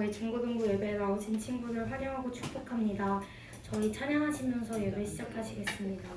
저희 중고등부 예배에 나오신 친구들 환영하고 축복합니다. 저희 찬양하시면서 예배 시작하시겠습니다.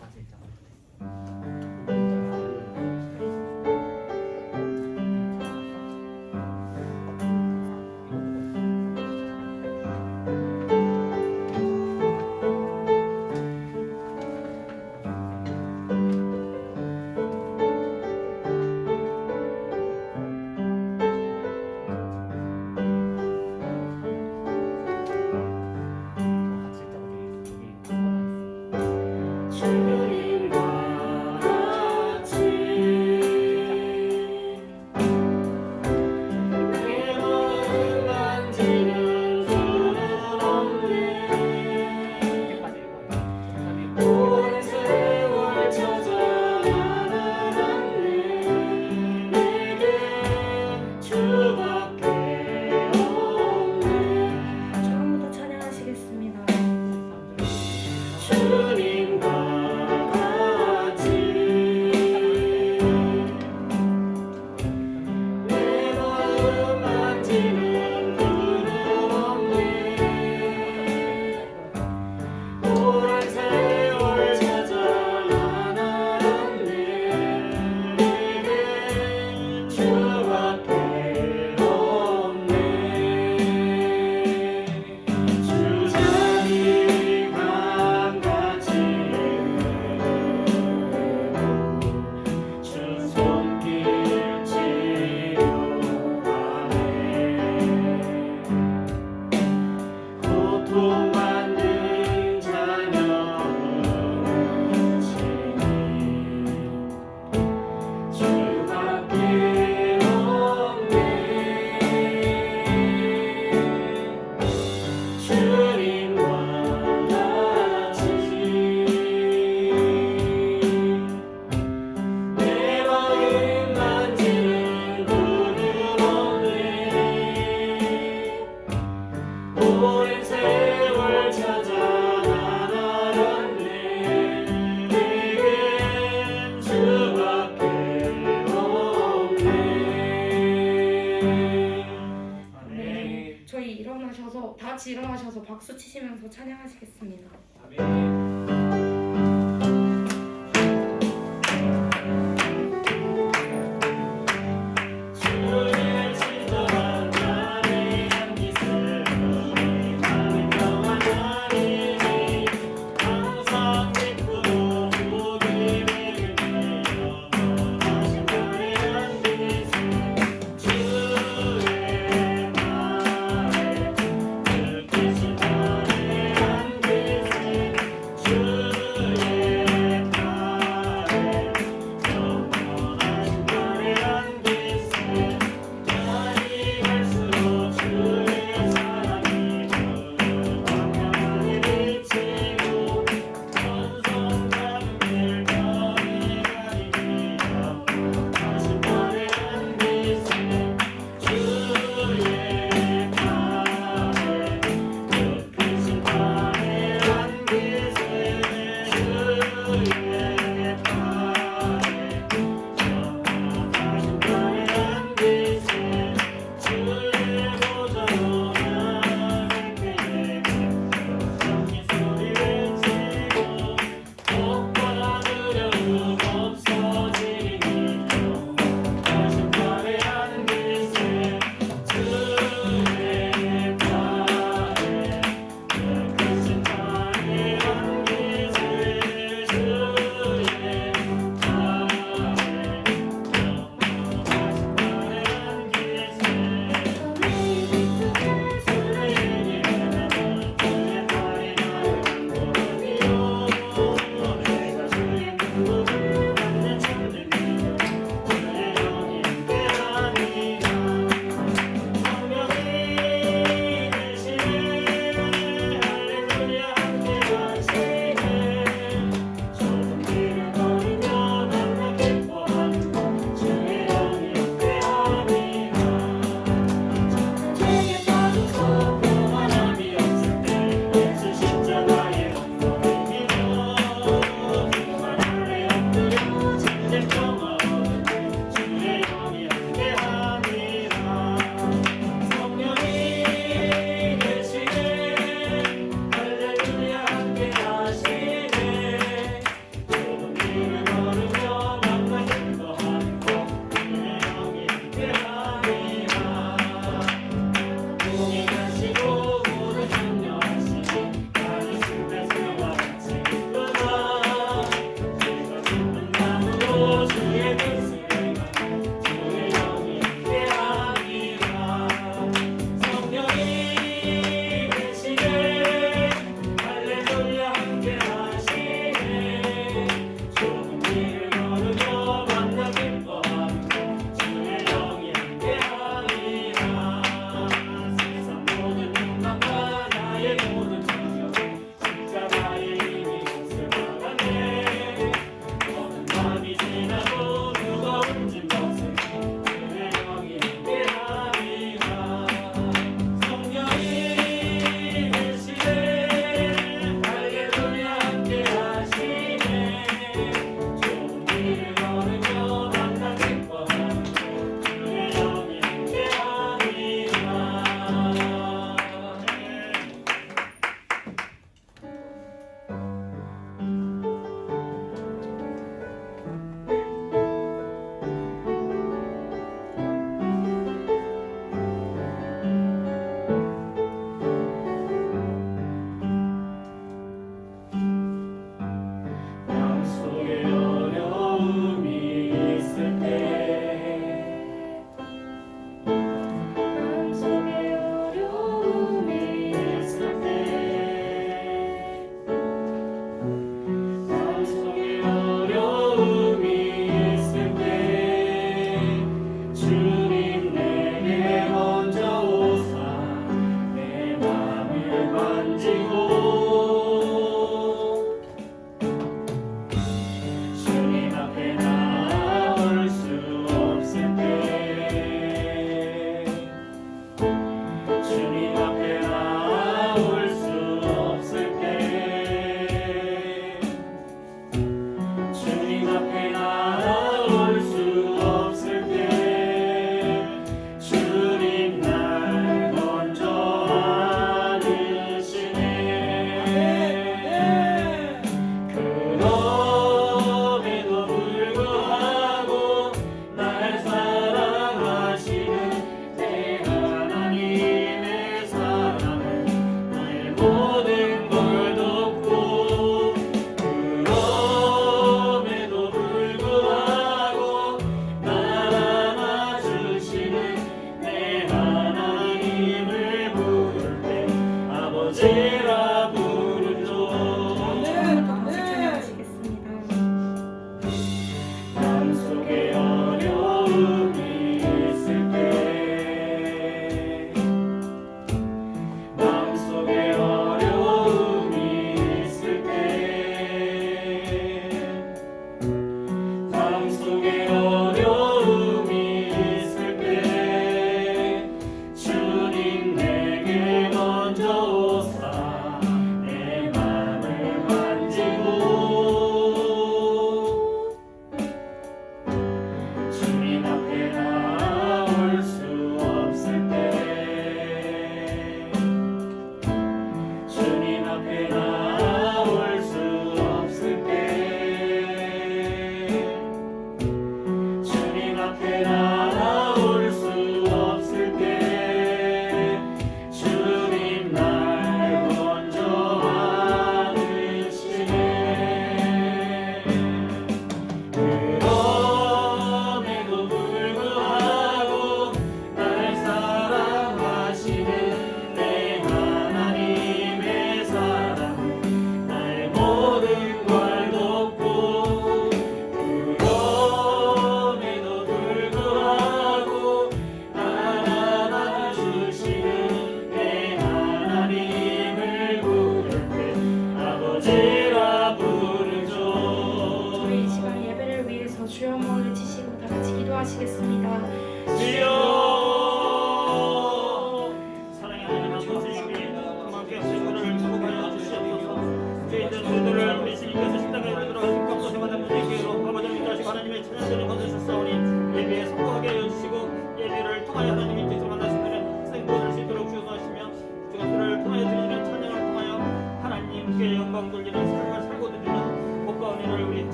다 같이 일어나셔서 박수 치시면서 찬양하시겠습니다.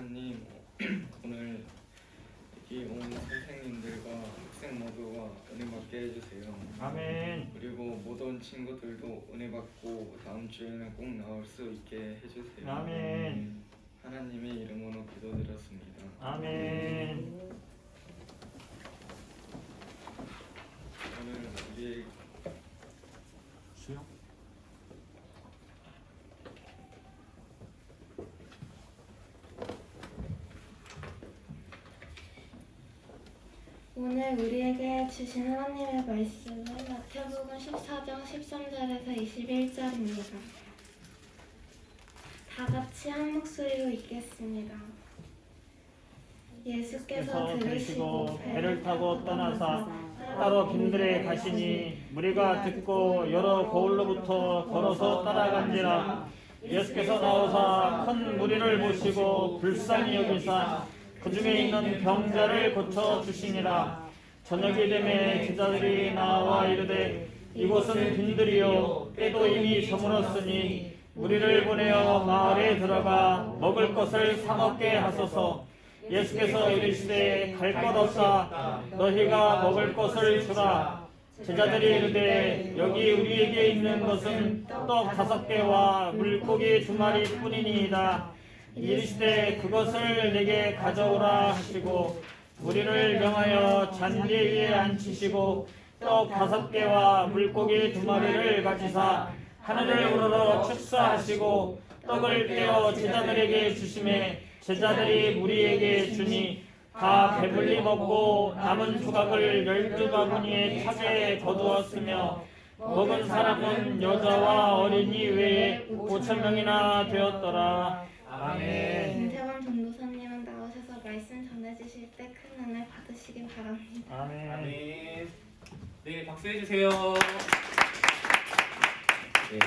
하나님, 오늘 여기 온 선생님 모두와 은혜 받게 해주세요. 아멘. 그리고 모든 친구들도 은혜 받고 다음 주에는 꼭 나올 수 있게 해주세요. 아멘. 하나님의 이름으로 기도드렸습니다. 아멘. 오늘 우리의 수영. 오늘 우리에게 주신 하나님의 말씀은 마태복음 14장 13절에서 21절입니다. 다 같이 한 목소리로 읽겠습니다. 예수께서 들으시고 배를 타고 떠나사 따로 빈들에 가시니 무리가 듣고 여러 고을로부터 걸어서 따라간지라. 예수께서 나오사 큰 무리를 보시고 불쌍히 여기사 그 중에 있는 병자를 고쳐 주시니라. 저녁이 되매 제자들이 나와 이르되 이곳은 빈들이요 때도 이미 저물었으니 우리를 보내어 마을에 들어가 먹을 것을 사 먹게 하소서. 예수께서 이르시되 갈 것 없다. 너희가 먹을 것을 주라. 제자들이 이르되 여기 우리에게 있는 것은 떡 5개와 물고기 2마리 뿐이니이다. 이르시되 그것을 내게 가져오라 하시고 우리를 명하여 잔디 위에 앉히시고 떡 5개와 물고기 2마리를 가지사 하늘을 우러러 축사하시고 떡을 떼어 제자들에게 주시매 제자들이 무리에게 주니 다 배불리 먹고 남은 조각을 12바구니에 차게 거두었으며 먹은 사람은 여자와 어린이 외에 5,000명이나 되었더라. 아멘. 김태원 전도사님은 나오셔서 말씀 전해주실 때 큰 은혜 받으시길 바랍니다. 아멘. 아멘. 네, 박수 해주세요. 네,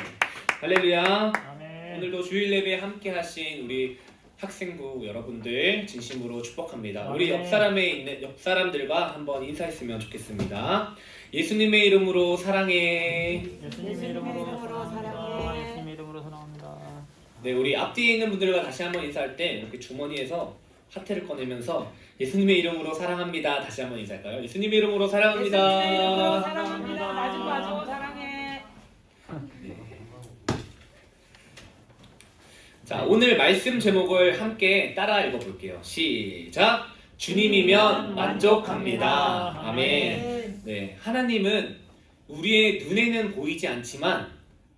할렐루야. 아멘. 오늘도 주일 예배 함께 하신 우리 학생부 여러분들 진심으로 축복합니다. 우리 아멘. 옆 사람들과 한번 인사했으면 좋겠습니다. 예수님의 이름으로 사랑해. 예수님의 이름으로 사랑합니다. 예수님의 이름으로 사랑합니다. 네, 우리 앞뒤에 있는 분들과 다시 한번 인사할 때 이렇게 주머니에서 하트를 꺼내면서 예수님의 이름으로 사랑합니다. 다시 한번 인사할까요? 예수님의 이름으로 사랑합니다. 예수님의 이름으로 사랑합니다. 나 좀 봐줘. 사랑해. 자, 오늘 말씀 제목을 함께 따라 읽어볼게요. 시작! 주님이면 만족합니다. 아멘. 네, 하나님은 우리의 눈에는 보이지 않지만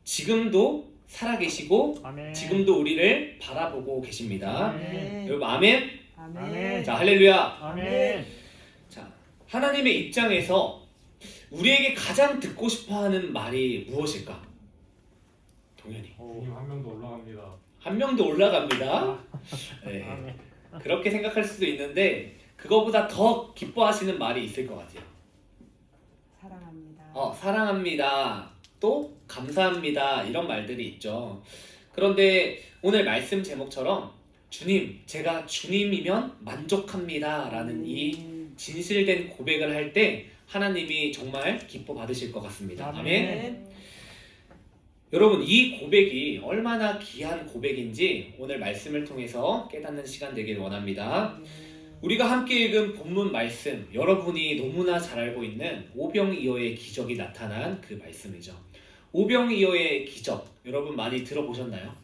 지금도 살아계시고 아멘. 지금도 우리를 바라보고 계십니다. 아멘. 여러분 아멘? 아멘. 자, 할렐루야. 아멘. 자, 하나님의 입장에서 우리에게 가장 듣고 싶어하는 말이 무엇일까? 동현이. 주님 한 명도 올라갑니다. 한 명도 올라갑니다. 네. 아멘. 그렇게 생각할 수도 있는데 그거보다 더 기뻐하시는 말이 있을 것 같아요. 사랑합니다. 사랑합니다. 또 감사합니다. 이런 말들이 있죠. 그런데 오늘 말씀 제목처럼 주님, 제가 주님이면 만족합니다. 라는 이 진실된 고백을 할 때 하나님이 정말 기뻐 받으실 것 같습니다. 아멘. 여러분, 이 고백이 얼마나 귀한 고백인지 오늘 말씀을 통해서 깨닫는 시간 되길 원합니다. 우리가 함께 읽은 본문 말씀, 여러분이 너무나 잘 알고 있는 오병이어의 기적이 나타난 그 말씀이죠. 오병이어의 기적, 여러분 많이 들어보셨나요?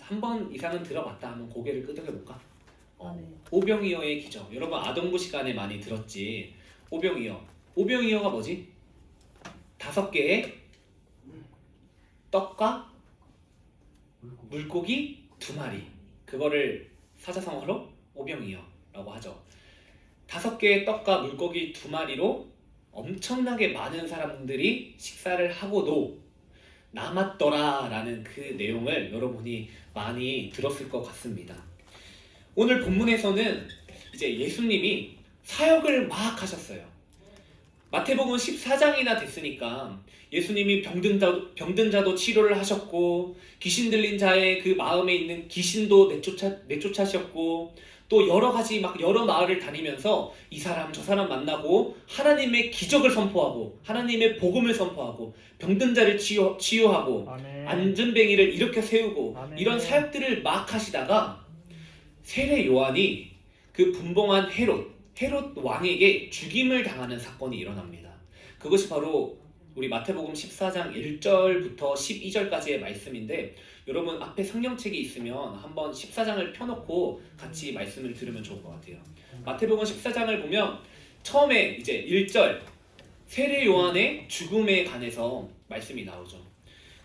한 번 이상은 들어봤다 하면 고개를 끄덕여볼까? 오병이어의 기적, 여러분 아동부 시간에 많이 들었지. 오병이어가 뭐지? 5개의 떡과 물고기 2마리, 그거를 사자성어로 오병이어라고 하죠. 5개의 떡과 물고기 2마리로 엄청나게 많은 사람들이 식사를 하고도 남았더라 라는 그 내용을 여러분이 많이 들었을 것 같습니다. 오늘 본문에서는 이제 예수님이 사역을 막 하셨어요. 마태복음 14장이나 됐으니까 예수님이 병든 자도 치료를 하셨고, 귀신 들린 자의 그 마음에 있는 귀신도 내쫓으셨고, 또 여러 가지 여러 마을을 다니면서 이 사람 저 사람 만나고 하나님의 기적을 선포하고 하나님의 복음을 선포하고 병든 자를 치유하고 아멘. 안전뱅이를 일으켜 세우고 아멘. 이런 사역들을 막 하시다가 세례 요한이 그 분봉한 헤롯 왕에게 죽임을 당하는 사건이 일어납니다. 그것이 바로 우리 마태복음 14장 1절부터 12절까지의 말씀인데, 여러분 앞에 성경책이 있으면 한번 14장을 펴놓고 같이 말씀을 들으면 좋을 것 같아요. 마태복음 14장을 보면 처음에 이제 1절 세례 요한의 죽음에 관해서 말씀이 나오죠.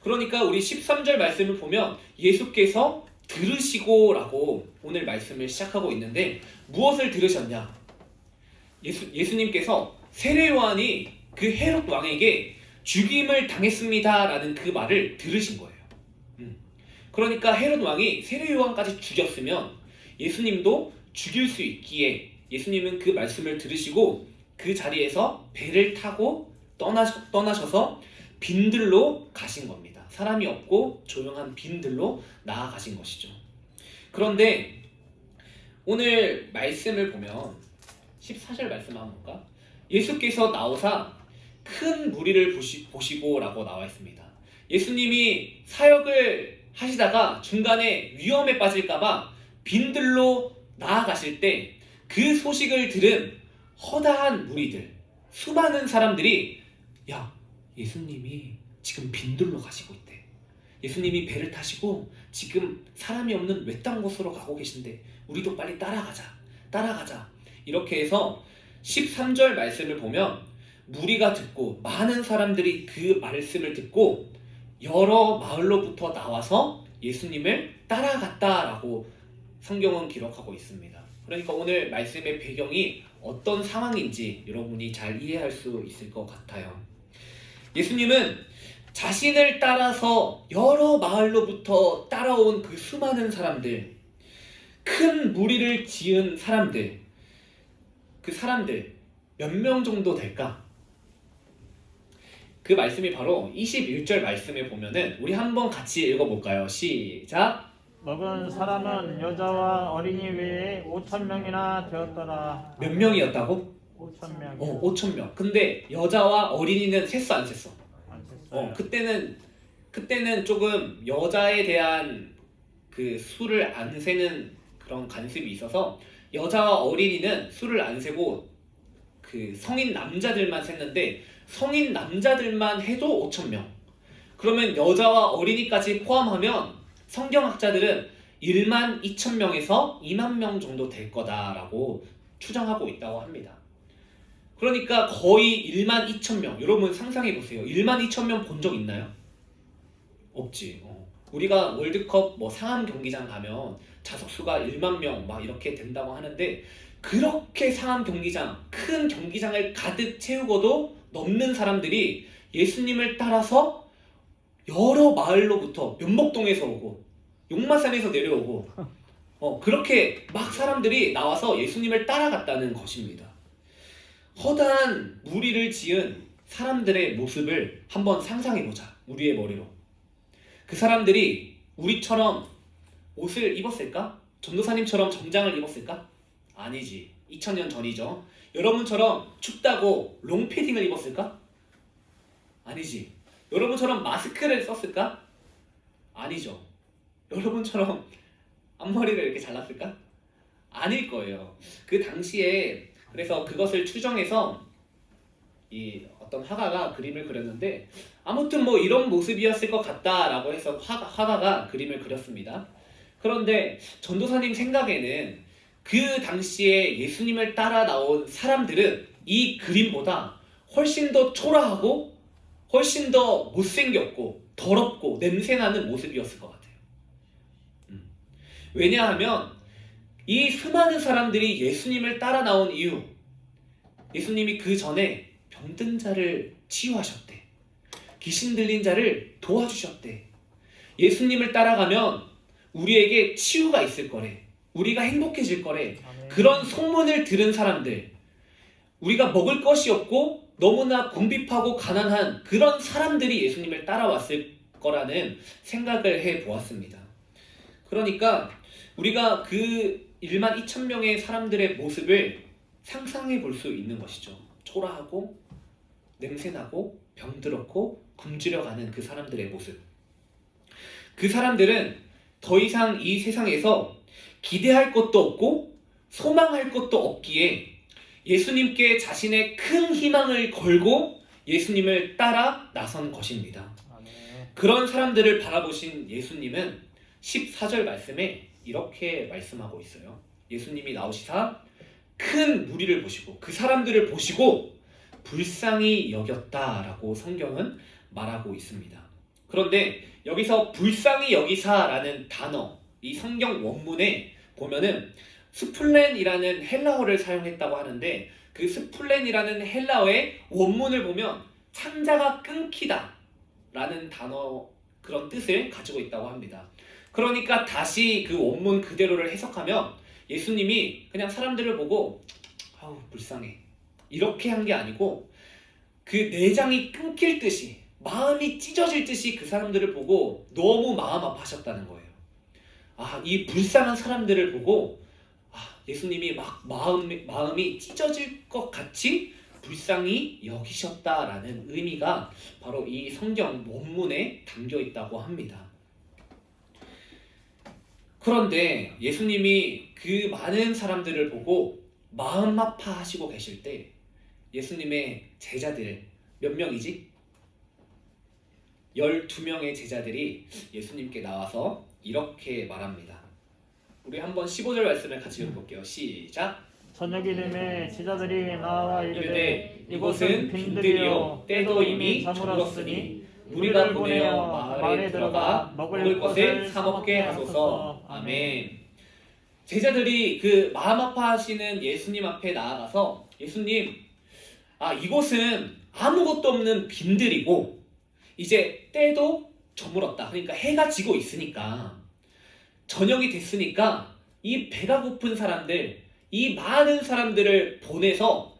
그러니까 우리 13절 말씀을 보면 예수께서 들으시고라고 오늘 말씀을 시작하고 있는데, 무엇을 들으셨냐? 예수님께서 세례 요한이 그 헤롯 왕에게 죽임을 당했습니다라는 그 말을 들으신 거예요. 그러니까 헤롯 왕이 세례 요한까지 죽였으면 예수님도 죽일 수 있기에 예수님은 그 말씀을 들으시고 그 자리에서 배를 타고 떠나셔서 빈들로 가신 겁니다. 사람이 없고 조용한 빈들로 나아가신 것이죠. 그런데 오늘 말씀을 보면 14절 말씀 한번 볼까? 예수께서 나오사 큰 무리를 보시고 라고 나와 있습니다. 예수님이 사역을 하시다가 중간에 위험에 빠질까봐 빈들로 나아가실 때 그 소식을 들은 허다한 무리들, 수많은 사람들이 야, 예수님이 지금 빈들로 가시고 있대. 예수님이 배를 타시고 지금 사람이 없는 외딴 곳으로 가고 계신데 우리도 빨리 따라가자. 이렇게 해서 13절 말씀을 보면 무리가 듣고 많은 사람들이 그 말씀을 듣고 여러 마을로부터 나와서 예수님을 따라갔다라고 성경은 기록하고 있습니다. 그러니까 오늘 말씀의 배경이 어떤 상황인지 여러분이 잘 이해할 수 있을 것 같아요. 예수님은 자신을 따라서 여러 마을로부터 따라온 그 수많은 사람들, 큰 무리를 지은 사람들, 그 사람들 몇 명 정도 될까? 그 말씀이 바로 21절 말씀에 보면은 우리 한번 같이 읽어볼까요? 시작! 먹은 사람은 여자와 어린이 외에 5,000명이나 되었더라. 몇 명이었다고? 5,000명. 5,000명. 근데 여자와 어린이는 셌어 안 셌어? 안 셌어요. 그때는 조금 여자에 대한 그 수를 안 세는 그런 관습이 있어서 여자와 어린이는 수를 안 세고 그 성인 남자들만 셌는데, 성인 남자들만 해도 5,000명. 그러면 여자와 어린이까지 포함하면 성경학자들은 1만 2,000명에서 2만 명 정도 될 거다라고 추정하고 있다고 합니다. 그러니까 거의 1만 2,000명. 여러분 상상해 보세요. 1만 2,000명 본 적 있나요? 없지. 우리가 월드컵 뭐 상암 경기장 가면 좌석수가 1만 명 막 이렇게 된다고 하는데, 그렇게 상암 경기장, 큰 경기장을 가득 채우고도 넘는 사람들이 예수님을 따라서 여러 마을로부터 면목동에서 오고 용마산에서 내려오고 그렇게 막 사람들이 나와서 예수님을 따라갔다는 것입니다. 허다한 무리를 지은 사람들의 모습을 한번 상상해보자. 우리의 머리로. 그 사람들이 우리처럼 옷을 입었을까? 전도사님처럼 정장을 입었을까? 아니지. 2000년 전이죠. 여러분처럼 춥다고 롱패딩을 입었을까? 아니지. 여러분처럼 마스크를 썼을까? 아니죠. 여러분처럼 앞머리를 이렇게 잘랐을까? 아닐 거예요. 그 당시에 그래서 그것을 추정해서 이 어떤 화가가 그림을 그렸는데, 아무튼 뭐 이런 모습이었을 것 같다라고 해서 화가가 그림을 그렸습니다. 그런데 전도사님 생각에는 그 당시에 예수님을 따라 나온 사람들은 이 그림보다 훨씬 더 초라하고 훨씬 더 못생겼고 더럽고 냄새나는 모습이었을 것 같아요. 왜냐하면 이 수많은 사람들이 예수님을 따라 나온 이유, 예수님이 그 전에 병든 자를 치유하셨대. 귀신 들린 자를 도와주셨대. 예수님을 따라가면 우리에게 치유가 있을 거래. 우리가 행복해질 거래. 그런 소문을 들은 사람들, 우리가 먹을 것이 없고 너무나 궁핍하고 가난한 그런 사람들이 예수님을 따라왔을 거라는 생각을 해보았습니다. 그러니까 우리가 그 1만 2,000명의 사람들의 모습을 상상해 볼 수 있는 것이죠. 초라하고 냄새나고 병들었고 굶주려가는 그 사람들의 모습. 그 사람들은 더 이상 이 세상에서 기대할 것도 없고 소망할 것도 없기에 예수님께 자신의 큰 희망을 걸고 예수님을 따라 나선 것입니다. 아멘. 그런 사람들을 바라보신 예수님은 14절 말씀에 이렇게 말씀하고 있어요. 예수님이 나오시사 큰 무리를 보시고 그 사람들을 보시고 불쌍히 여겼다라고 성경은 말하고 있습니다. 그런데 여기서 불쌍히 여기사라는 단어, 이 성경 원문에 보면은 스플렌이라는 헬라어를 사용했다고 하는데 그 스플렌이라는 헬라어의 원문을 보면 창자가 끊기다 라는 단어, 그런 뜻을 가지고 있다고 합니다. 그러니까 다시 그 원문 그대로를 해석하면 예수님이 그냥 사람들을 보고 아우 불쌍해 이렇게 한 게 아니고 그 내장이 끊길 듯이, 마음이 찢어질 듯이 그 사람들을 보고 너무 마음 아파하셨다는 거예요. 이 불쌍한 사람들을 보고 예수님이 막 마음이 찢어질 것 같이 불쌍히 여기셨다라는 의미가 바로 이 성경 원문에 담겨 있다고 합니다. 그런데 예수님이 그 많은 사람들을 보고 마음 아파하시고 계실 때 예수님의 제자들 몇 명이지? 12명의 제자들이 예수님께 나와서 이렇게 말합니다. 우리 한번 15절 말씀을 같이 읽어볼게요. 시작. 저녁이 되매 제자들이 나와 이르되 이곳은 빈들이요 때도 이미 저물었으니 우리가 보내어 마을에 들어가 먹을 것을 사 먹게 하소서. 아멘. 제자들이 그 마음 아파하시는 예수님 앞에 나아가서 예수님, 이곳은 아무것도 없는 빈들이고 이제 때도 저물었다. 그러니까 해가 지고 있으니까 저녁이 됐으니까 이 배가 고픈 사람들, 이 많은 사람들을 보내서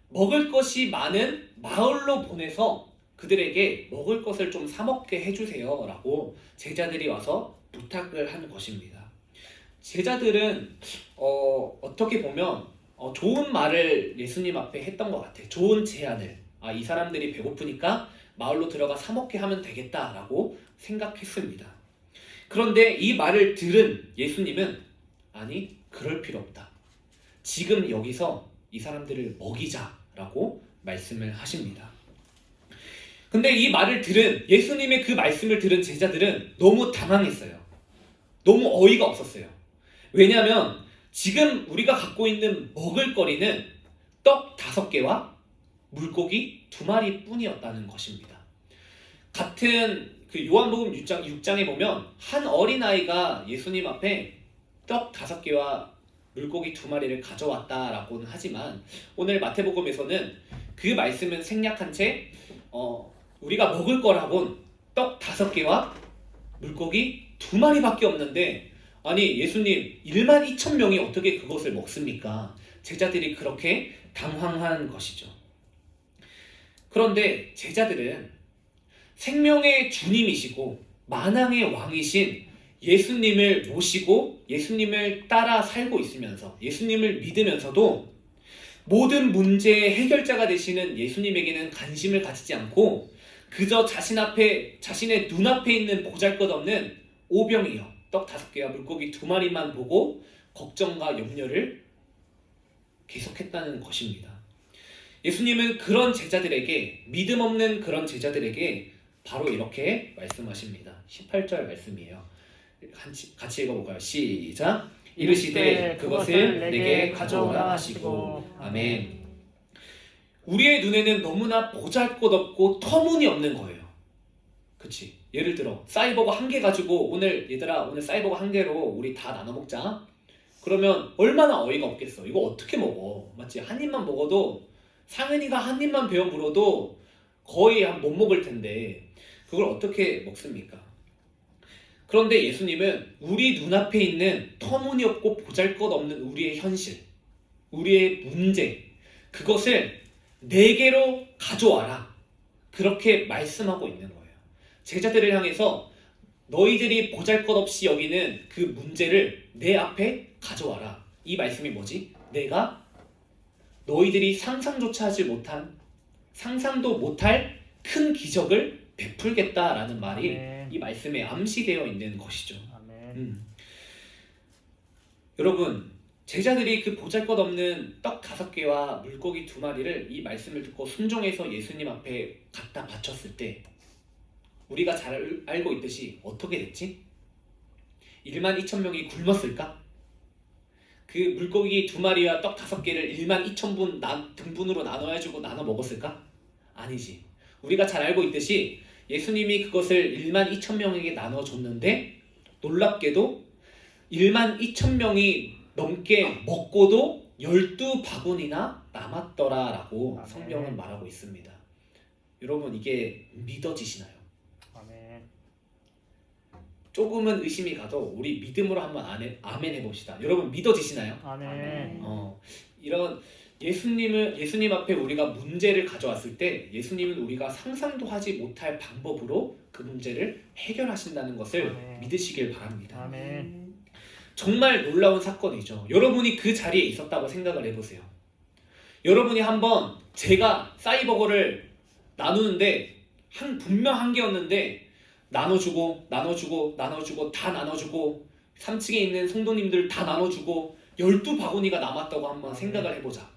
먹을 것이 많은 마을로 보내서 그들에게 먹을 것을 좀 사 먹게 해주세요 라고 제자들이 와서 부탁을 하는 것입니다. 제자들은 어떻게 보면 좋은 말을 예수님 앞에 했던 것 같아요. 좋은 제안을. 이 사람들이 배고프니까 마을로 들어가 사 먹게 하면 되겠다라고 생각했습니다. 그런데 이 말을 들은 예수님은 아니, 그럴 필요 없다. 지금 여기서 이 사람들을 먹이자라고 말씀을 하십니다. 근데 이 말을 들은, 예수님의 그 말씀을 들은 제자들은 너무 당황했어요. 너무 어이가 없었어요. 왜냐하면 지금 우리가 갖고 있는 먹을거리는 떡 5개와 물고기 2마리 뿐이었다는 것입니다. 같은 그 요한복음 6장에 보면 한 어린아이가 예수님 앞에 떡 5개와 물고기 2마리를 가져왔다라고는 하지만 오늘 마태복음에서는 그 말씀은 생략한 채 우리가 먹을 거라곤 떡 5개와 물고기 2마리밖에 없는데 아니 예수님 12,000명이 어떻게 그것을 먹습니까? 제자들이 그렇게 당황한 것이죠. 그런데 제자들은 생명의 주님이시고 만왕의 왕이신 예수님을 모시고 예수님을 따라 살고 있으면서 예수님을 믿으면서도 모든 문제의 해결자가 되시는 예수님에게는 관심을 가지지 않고 그저 자신의 눈앞에 있는 보잘것없는 오병이어 떡 5개와 물고기 2마리만 보고 걱정과 염려를 계속했다는 것입니다. 예수님은 그런 제자들에게, 믿음 없는 그런 제자들에게 바로 이렇게 말씀하십니다. 18절 말씀이에요. 같이 읽어볼까요? 시작. 이르시되 그것을 내게 가져오라 하시고. 아멘. 우리의 눈에는 너무나 보잘것없고 터무니없는 거예요. 그치? 예를 들어 사이버거 1개 가지고 오늘 사이버거 1개로 우리 다 나눠 먹자. 그러면 얼마나 어이가 없겠어. 이거 어떻게 먹어? 맞지? 한 입만 먹어도 상은이가 한 입만 베어 물어도 거의 못 먹을 텐데 그걸 어떻게 먹습니까? 그런데 예수님은 우리 눈앞에 있는 터무니없고 보잘것없는 우리의 현실, 우리의 문제, 그것을 내게로 가져와라. 그렇게 말씀하고 있는 거예요. 제자들을 향해서 너희들이 보잘것없이 여기는 그 문제를 내 앞에 가져와라. 이 말씀이 뭐지? 내가 너희들이 상상조차 하지 못한, 상상도 못할 큰 기적을 베풀겠다라는 말이 아멘. 이 말씀에 암시되어 있는 것이죠. 아멘. 여러분, 제자들이 그 보잘것없는 떡 5개와 물고기 2마리를 이 말씀을 듣고 순종해서 예수님 앞에 갖다 바쳤을 때 우리가 잘 알고 있듯이 어떻게 됐지? 12,000명이 굶었을까? 그 물고기 2마리와 떡 5개를 12,000분 등분으로 나눠가지고 나눠 먹었을까? 아니지. 우리가 잘 알고 있듯이 예수님이 그것을 12,000명에게 나눠줬는데 놀랍게도 12,000명이 넘게 먹고도 12바구니나 남았더라라고 성경은 말하고 있습니다. 여러분 이게 믿어지시나요? 아멘. 조금은 의심이 가도 우리 믿음으로 한번 아멘 해봅시다. 여러분 믿어지시나요? 아멘. 이런 예수님 앞에 우리가 문제를 가져왔을 때 예수님은 우리가 상상도 하지 못할 방법으로 그 문제를 해결하신다는 것을 아멘. 믿으시길 바랍니다. 아멘. 정말 놀라운 사건이죠. 여러분이 그 자리에 있었다고 생각을 해보세요. 여러분이 한번 제가 싸이버거를 나누는데 분명 한 개였는데 나눠주고 다 나눠주고 3층에 있는 성도님들 다 나눠주고 12바구니가 남았다고 한번 생각을 해보자.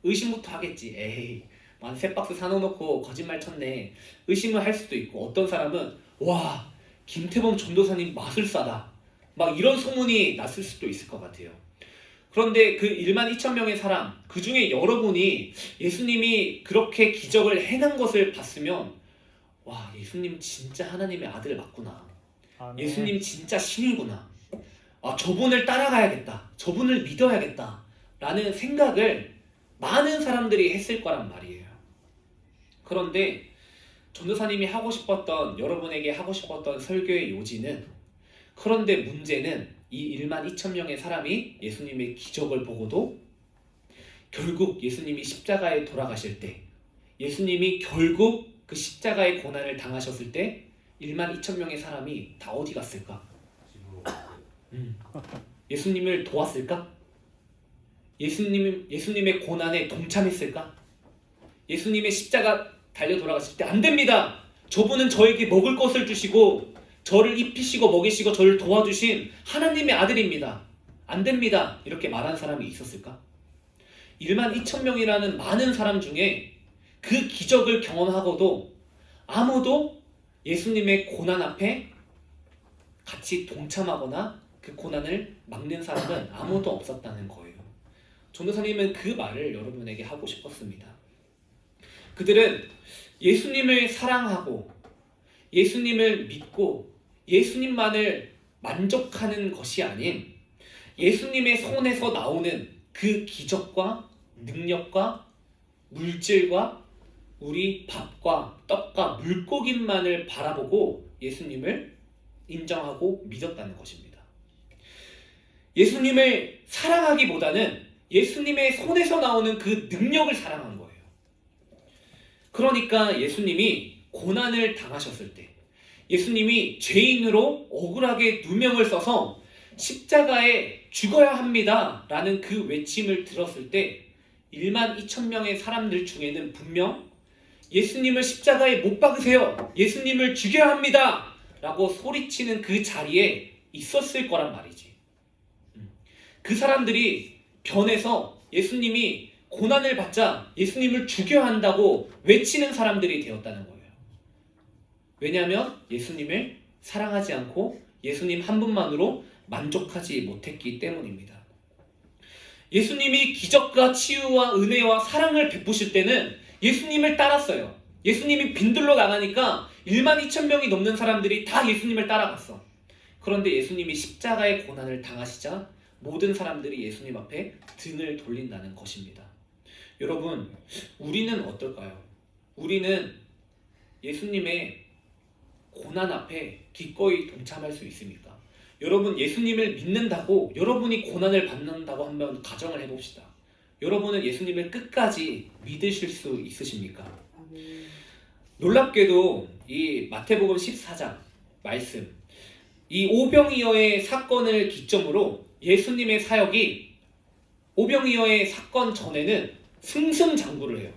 의심부터 하겠지. 에이, 만 3박스 사놓고 거짓말 쳤네. 의심을 할 수도 있고 어떤 사람은 와, 김태범 전도사님 마술사다. 막 이런 소문이 났을 수도 있을 것 같아요. 그런데 그 12,000명의 사람, 그 중에 여러분이 예수님이 그렇게 기적을 해낸 것을 봤으면 와, 예수님 진짜 하나님의 아들 맞구나. 아멘. 예수님 진짜 신이구나. 아, 저분을 따라가야겠다. 저분을 믿어야겠다. 라는 생각을 많은 사람들이 했을 거란 말이에요. 그런데 전도사님이 여러분에게 하고 싶었던 설교의 요지는 그런데 문제는 이 12,000명의 사람이 예수님의 기적을 보고도 결국 예수님이 십자가에 돌아가실 때 예수님이 결국 그 십자가의 고난을 당하셨을 때 12,000명의 사람이 다 어디 갔을까? 예수님을 도왔을까? 예수님의 고난에 동참했을까? 예수님의 십자가 달려 돌아가실 때 안 됩니다. 저분은 저에게 먹을 것을 주시고 저를 입히시고 먹이시고 저를 도와주신 하나님의 아들입니다. 안 됩니다. 이렇게 말한 사람이 있었을까? 12,000명이라는 많은 사람 중에 그 기적을 경험하고도 아무도 예수님의 고난 앞에 같이 동참하거나 그 고난을 막는 사람은 아무도 없었다는 거예요. 전도사님은 그 말을 여러분에게 하고 싶었습니다. 그들은 예수님을 사랑하고 예수님을 믿고 예수님만을 만족하는 것이 아닌 예수님의 손에서 나오는 그 기적과 능력과 물질과 우리 밥과 떡과 물고기만을 바라보고 예수님을 인정하고 믿었다는 것입니다. 예수님을 사랑하기보다는 예수님의 손에서 나오는 그 능력을 사랑한 거예요. 그러니까 예수님이 고난을 당하셨을 때 예수님이 죄인으로 억울하게 누명을 써서 십자가에 죽어야 합니다 라는 그 외침을 들었을 때 12,000명의 사람들 중에는 분명 예수님을 십자가에 못 박으세요, 예수님을 죽여야 합니다 라고 소리치는 그 자리에 있었을 거란 말이지. 그 사람들이 변해서 예수님이 고난을 받자 예수님을 죽여야 한다고 외치는 사람들이 되었다는 거예요. 왜냐하면 예수님을 사랑하지 않고 예수님 한 분만으로 만족하지 못했기 때문입니다. 예수님이 기적과 치유와 은혜와 사랑을 베푸실 때는 예수님을 따랐어요. 예수님이 빈들로 나가니까 12,000명이 넘는 사람들이 다 예수님을 따라갔어. 그런데 예수님이 십자가의 고난을 당하시자 모든 사람들이 예수님 앞에 등을 돌린다는 것입니다. 여러분, 우리는 어떨까요? 우리는 예수님의 고난 앞에 기꺼이 동참할 수 있습니까? 여러분, 예수님을 믿는다고 여러분이 고난을 받는다고 한번 가정을 해봅시다. 여러분은 예수님을 끝까지 믿으실 수 있으십니까? 놀랍게도 이 마태복음 14장 말씀, 이 오병이어의 사건을 기점으로 예수님의 사역이 오병이어의 사건 전에는 승승장구를 해요.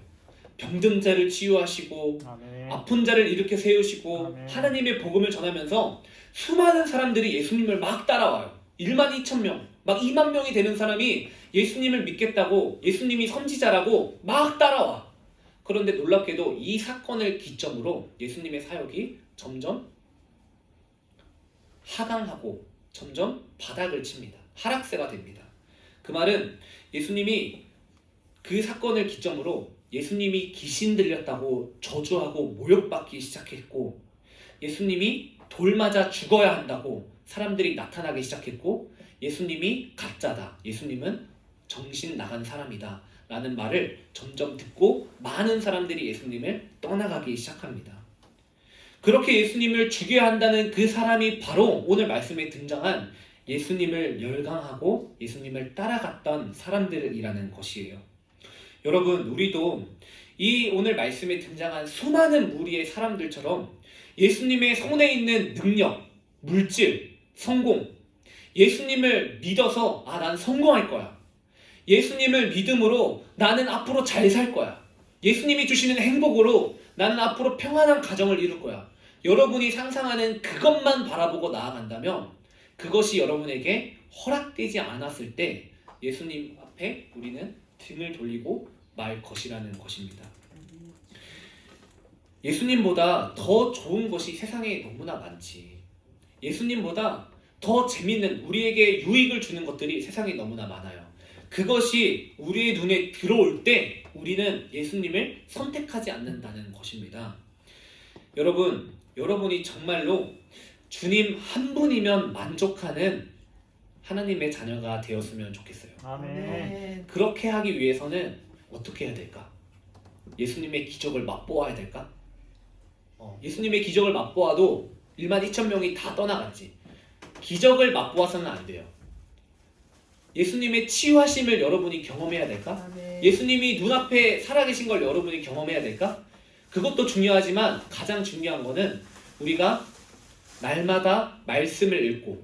병든 자를 치유하시고 아멘. 아픈 자를 일으켜 세우시고 아멘. 하나님의 복음을 전하면서 수많은 사람들이 예수님을 막 따라와요. 12,000명. 막 2만 명이 되는 사람이 예수님을 믿겠다고, 예수님이 선지자라고 막 따라와. 그런데 놀랍게도 이 사건을 기점으로 예수님의 사역이 점점 하강하고 점점 바닥을 칩니다. 하락세가 됩니다. 그 말은 예수님이 그 사건을 기점으로 예수님이 귀신 들렸다고 저주하고 모욕받기 시작했고, 예수님이 돌 맞아 죽어야 한다고 사람들이 나타나기 시작했고, 예수님이 가짜다, 예수님은 정신 나간 사람이다 라는 말을 점점 듣고 많은 사람들이 예수님을 떠나가기 시작합니다. 그렇게 예수님을 죽여야 한다는 그 사람이 바로 오늘 말씀에 등장한 예수님을 열강하고 예수님을 따라갔던 사람들이라는 것이에요. 여러분, 우리도 이 오늘 말씀에 등장한 수많은 무리의 사람들처럼 예수님의 손에 있는 능력, 물질, 성공, 예수님을 믿어서 난 성공할 거야, 예수님을 믿음으로 나는 앞으로 잘 살 거야, 예수님이 주시는 행복으로 나는 앞으로 평안한 가정을 이룰 거야, 여러분이 상상하는 그것만 바라보고 나아간다면 그것이 여러분에게 허락되지 않았을 때 예수님 앞에 우리는 등을 돌리고 말 것이라는 것입니다. 예수님보다 더 좋은 것이 세상에 너무나 많지. 예수님보다 더 재밌는, 우리에게 유익을 주는 것들이 세상에 너무나 많아요. 그것이 우리의 눈에 들어올 때 우리는 예수님을 선택하지 않는다는 것입니다. 여러분, 여러분이 정말로 주님 한 분이면 만족하는 하나님의 자녀가 되었으면 좋겠어요. 아멘. 그렇게 하기 위해서는 어떻게 해야 될까? 예수님의 기적을 맛보아야 될까? 예수님의 기적을 맛보아도 1만 2천 명이 다 떠나갔지. 기적을 맛보아서는 안 돼요. 예수님의 치유하심을 여러분이 경험해야 될까? 예수님이 눈앞에 살아계신 걸 여러분이 경험해야 될까? 그것도 중요하지만 가장 중요한 거는 우리가 날마다 말씀을 읽고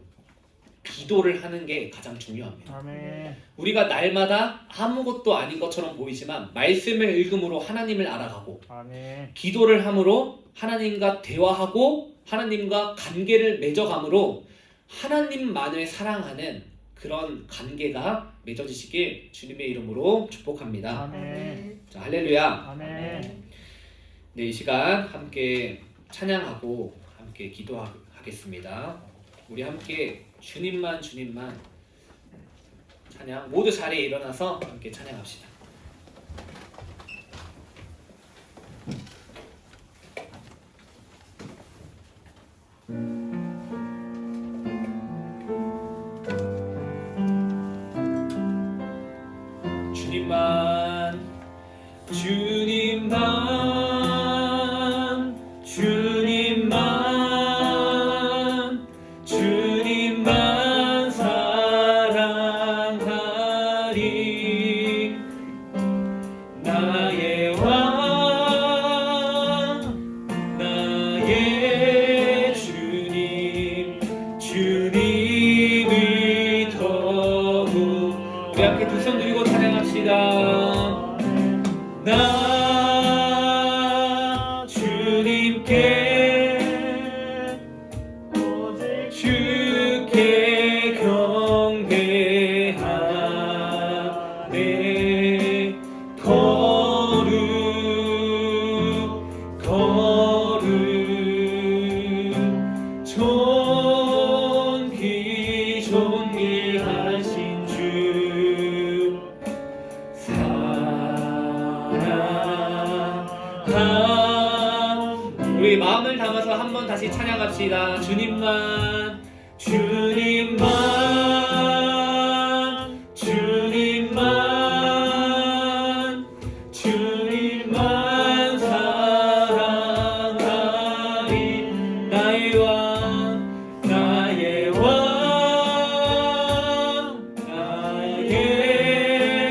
기도를 하는 게 가장 중요합니다. 아멘. 우리가 날마다 아무것도 아닌 것처럼 보이지만 말씀을 읽음으로 하나님을 알아가고, 아멘. 기도를 함으로 하나님과 대화하고 하나님과 관계를 맺어감으로 하나님만을 사랑하는 그런 관계가 맺어지시길 주님의 이름으로 축복합니다. 아멘. 자, 할렐루야. 아멘. 네, 이 시간 함께 찬양하고 함께 기도하겠습니다. 우리 함께 주님만 주님만 찬양, 모두 자리에 일어나서 함께 찬양합시다. 주님만 주님만 주님만 주님만 사랑하리. 나의 왕 나의 주님, 주님을 더욱. 우리 함께 두 손 들고 찬양합시다. 나 주님께 주께 경배하네. 거룩 존귀하신 주 우리 마음을 담아서 한번 다시 찬양합시다. 주님만 주님만 주님만 주님만 사랑하리. 나의 왕 나의 왕 나의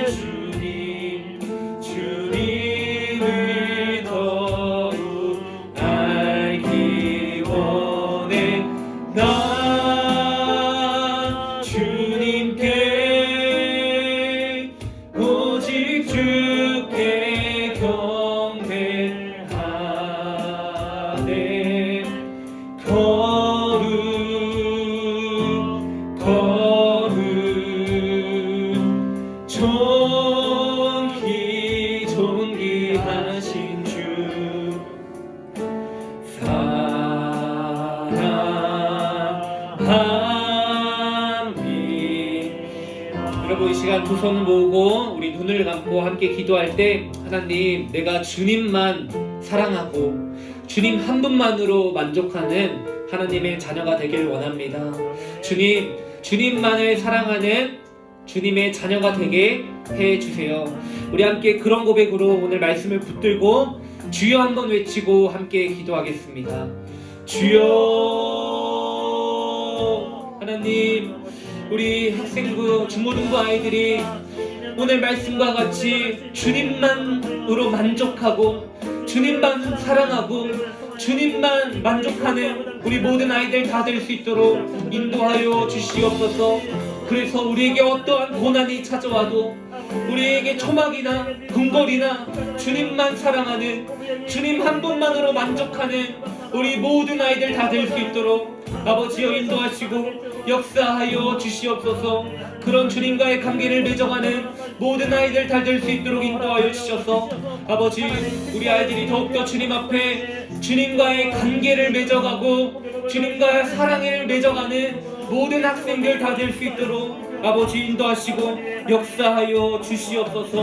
주님, 주님을 더욱 알기 원해. 나 주님께 오직 주께 존귀하신 주 사랑합니다. 여러분, 이 시간 두 손 모으고 우리 눈을 감고 함께 기도할 때, 하나님, 내가 주님만 사랑하고 주님 한 분만으로 만족하는 하나님의 자녀가 되길 원합니다. 주님, 주님만을 사랑하는 주님의 자녀가 되게 해주세요. 우리 함께 그런 고백으로 오늘 말씀을 붙들고 주여 한번 외치고 함께 기도하겠습니다. 주여. 하나님, 우리 학생부, 중고등부 아이들이 오늘 말씀과 같이 주님만으로 만족하고 주님만 사랑하고 주님만 만족하는 우리 모든 아이들 다 될 수 있도록 인도하여 주시옵소서. 그래서 우리에게 어떠한 고난이 찾아와도 우리에게 초막이나 궁궐이나 주님만 사랑하는 주님 한 분만으로 만족하는 우리 모든 아이들 다 될 수 있도록 아버지여 인도하시고 역사하여 주시옵소서. 그런 주님과의 관계를 맺어가는 모든 아이들 다 될 수 있도록 인도하여 주셔서 아버지, 우리 아이들이 더욱더 주님 앞에 주님과의 관계를 맺어가고 주님과의 사랑을 맺어가는 모든 학생들 다 될 수 있도록 아버지 인도하시고 역사하여 주시옵소서.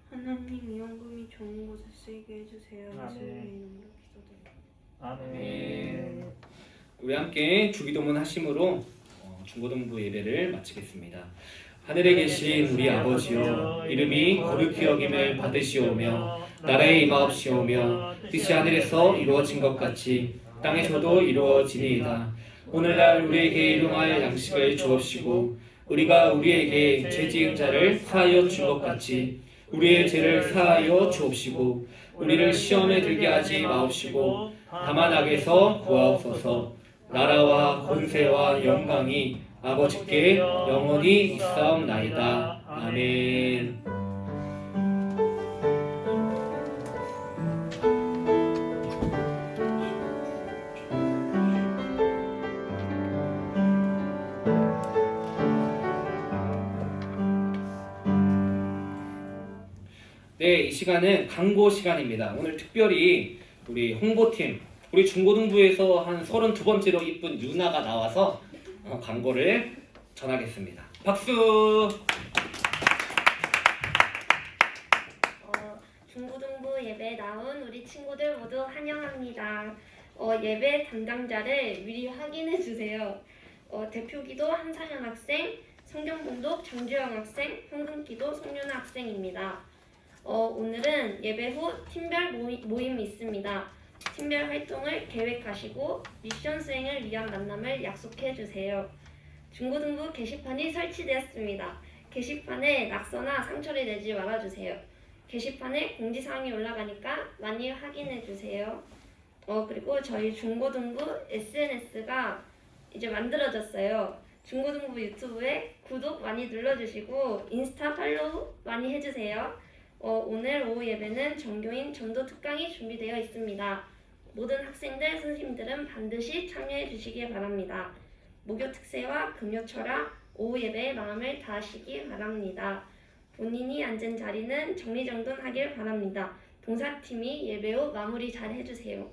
하나님, 이 헌금이 좋은 곳에 쓰이게 해주세요. 예수님의 이름으로 기도드립니다. 아멘. 우리 함께 주기도문 하심으로 중고등부 예배를 마치겠습니다. 하늘에 계신 우리 아버지여, 이름이 거룩히 여김을 받으시오며 나라에 임하옵시오며 뜻이 하늘에서 이루어진 것 같이 땅에서도 이루어지니이다. 오늘날 우리에게 일용할 양식을 주옵시고 우리가 우리에게 죄 지은 자를 사하여 준 것 같이 우리의 죄를 사하여 주옵시고 우리를 시험에 들게 하지 마옵시고 다만 악에서 구하옵소서. 나라와 권세와 영광이 아버지께 영원히 있사옵나이다. 아멘. 네, 이 시간은 광고 시간입니다. 오늘 특별히 우리 홍보팀, 우리 중고등부에서 한 32번째로 이쁜 유나가 나와서 광고를 전하겠습니다. 박수! 중고등부 예배에 나온 우리 친구들 모두 환영합니다. 예배 담당자를 미리 확인해 주세요. 대표기도 한상현 학생, 성경봉독 장주영 학생, 현금기도 송윤아 학생입니다. 오늘은 예배 후 팀별 모임이 있습니다. 팀별 활동을 계획하시고 미션 수행을 위한 만남을 약속해 주세요. 중고등부 게시판이 설치되었습니다. 게시판에 낙서나 상처를 내지 말아주세요. 게시판에 공지사항이 올라가니까 많이 확인해 주세요. 그리고 저희 중고등부 SNS가 이제 만들어졌어요. 중고등부 유튜브에 구독 많이 눌러주시고 인스타 팔로우 많이 해주세요. 오늘 오후 예배는 전교인 전도 특강이 준비되어 있습니다. 모든 학생들, 선생님들은 반드시 참여해 주시기 바랍니다. 목요 특세와 금요 철학, 오후 예배에 마음을 다하시기 바랍니다. 본인이 앉은 자리는 정리정돈하길 바랍니다. 봉사팀이 예배 후 마무리 잘 해주세요.